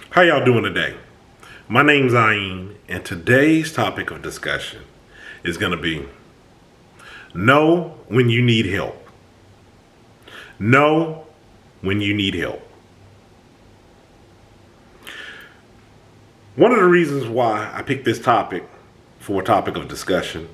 How y'all doing today? My name's Ayin, and today's topic of discussion is going to be know when you need help. Know when you need help. One of the reasons why I picked this topic for a topic of discussion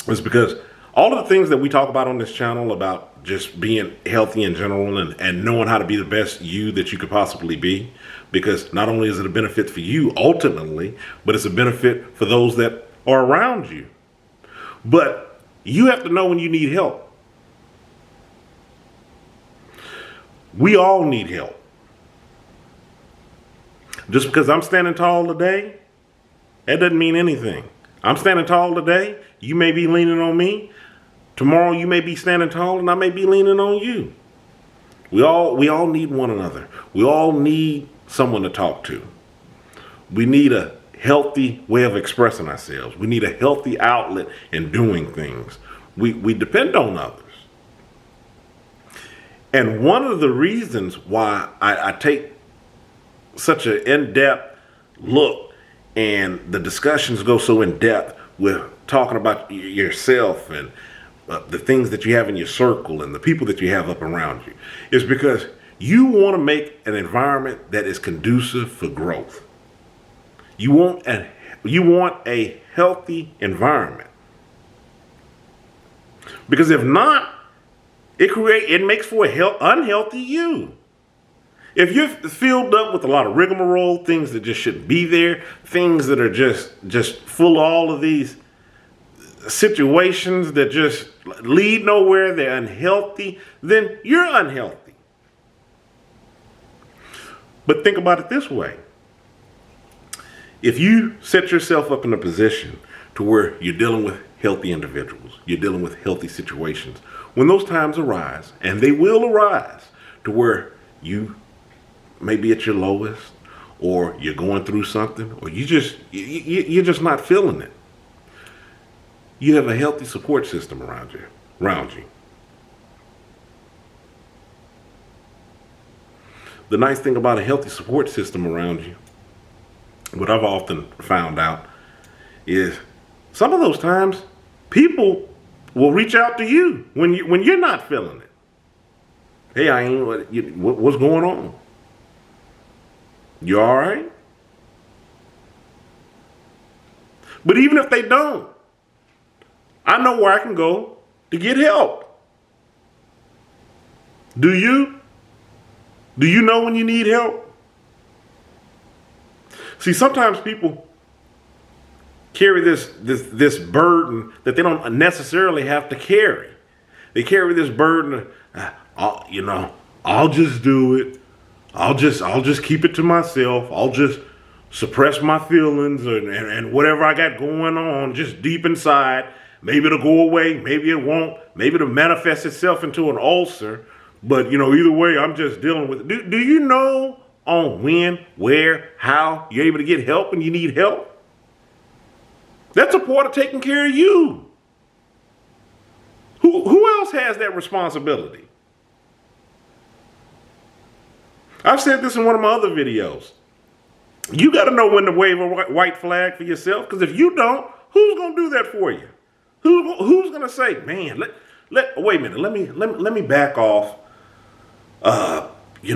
is because all of the things that we talk about on this channel about just being healthy in general and knowing how to be the best you that you could possibly be, because not only is it a benefit for you ultimately, but it's a benefit for those that are around you. But you have to know when you need help. We all need help. Just because I'm standing tall today, that doesn't mean anything. I'm standing tall today, you may be leaning on me. Tomorrow you may be standing tall and I may be leaning on you. We all need one another. We all need someone to talk to. We need a healthy way of expressing ourselves. We need a healthy outlet in doing things. We depend on others. And one of the reasons why I take such an in-depth look and the discussions go so in-depth with talking about yourself and the things that you have in your circle and the people that you have up around you is because you want to make an environment that is conducive for growth. You want a healthy environment. Because if not, it makes for a unhealthy you. If you're filled up with a lot of rigmarole, things that just shouldn't be there, things that are just full of all of these situations that just lead nowhere, they're unhealthy, then you're unhealthy. But think about it this way. If you set yourself up in a position to where you're dealing with healthy individuals, you're dealing with healthy situations, when those times arise, and they will arise, to where you may be at your lowest, or you're going through something, or you're just not feeling it, you have a healthy support system around you. The nice thing about a healthy support system around you, what I've often found out, is some of those times people will reach out to you when you're not feeling it. Hey, what's going on? You all right? But even if they don't, I know where I can go to get help. Do you? Do you know when you need help? See, sometimes people carry this burden that they don't necessarily have to carry. They carry this burden of, I'll just do it. I'll just keep it to myself. I'll just suppress my feelings and whatever I got going on just deep inside. Maybe it'll go away. Maybe it won't. Maybe it'll manifest itself into an ulcer. But, either way, I'm just dealing with it. Do you know on when, where, how you're able to get help when you need help? That's a part of taking care of you. Who else has that responsibility? I've said this in one of my other videos. You got to know when to wave a white flag for yourself, because if you don't, who's going to do that for you? Who's going to say, man, wait a minute, let me back off. He's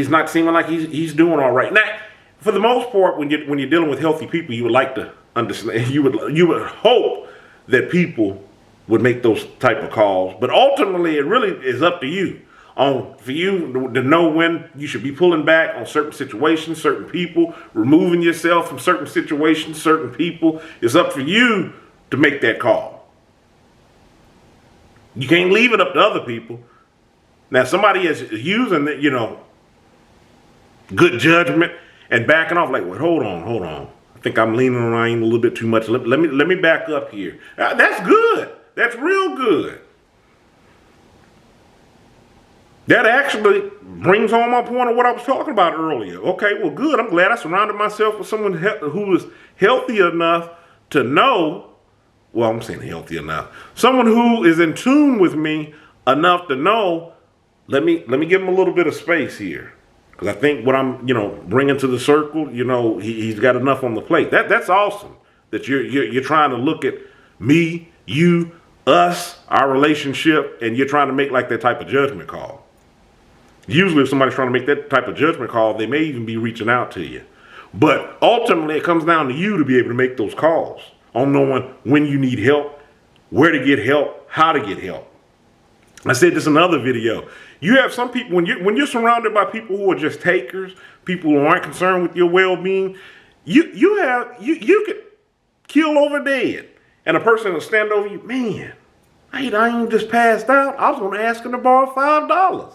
not seeming like he's doing all right. Now, for the most part, when you're dealing with healthy people, you would like to understand. You would hope that people would make those type of calls, but ultimately, it really is up to you. For you to know when you should be pulling back on certain situations, certain people, removing yourself from certain situations, certain people. It's up for you to make that call. You can't leave it up to other people. Now, somebody is using good judgment and backing off like, well, hold on. I think I'm leaning on Ryan a little bit too much. Let me back up here. That's good. That's real good. That actually brings home my point of what I was talking about earlier. Okay, well, good. I'm glad I surrounded myself with someone who is healthy enough to know, well, I'm saying healthy enough. Someone who is in tune with me enough to know, let me give them a little bit of space here. Because I think what I'm, bringing to the circle, he's got enough on the plate. That's awesome. That you're trying to look at me, you, us, our relationship, and you're trying to make like that type of judgment call. Usually, if somebody's trying to make that type of judgment call, they may even be reaching out to you. But ultimately, it comes down to you to be able to make those calls on knowing when you need help, where to get help, how to get help. I said this in another video. You have some people, when you're surrounded by people who are just takers, people who aren't concerned with your well-being, you could kill over dead. And a person will stand over you, man, I ain't just passed out. I was going to ask him to borrow $5.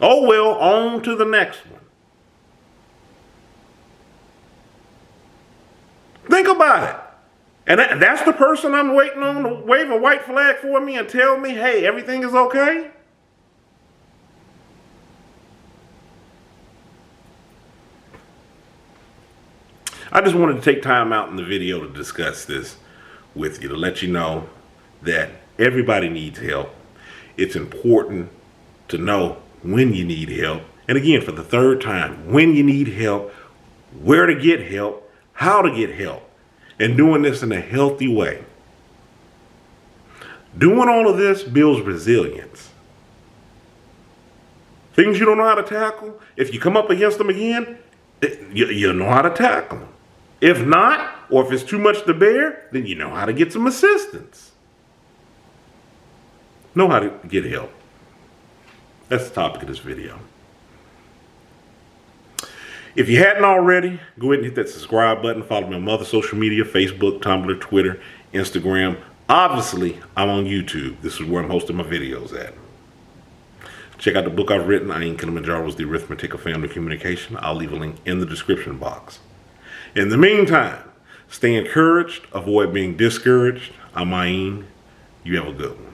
Oh, well, on to the next one. Think about it. And that's the person I'm waiting on to wave a white flag for me and tell me, hey, everything is okay? I just wanted to take time out in the video to discuss this with you, to let you know that everybody needs help. It's important to know when you need help. And again, for the third time, when you need help, where to get help, how to get help, and doing this in a healthy way. Doing all of this builds resilience. Things you don't know how to tackle, if you come up against them again, you know how to tackle them. If not, or if it's too much to bear, then you know how to get some assistance. Know how to get help. That's the topic of this video. If you hadn't already, go ahead and hit that subscribe button. Follow me on other social media, Facebook, Tumblr, Twitter, Instagram. Obviously, I'm on YouTube. This is where I'm hosting my videos at. Check out the book I've written, I Am Kilimanjaro, The Arithmetic of Family Communication. I'll leave a link in the description box. In the meantime, stay encouraged, avoid being discouraged. I'm Ayin. You have a good one.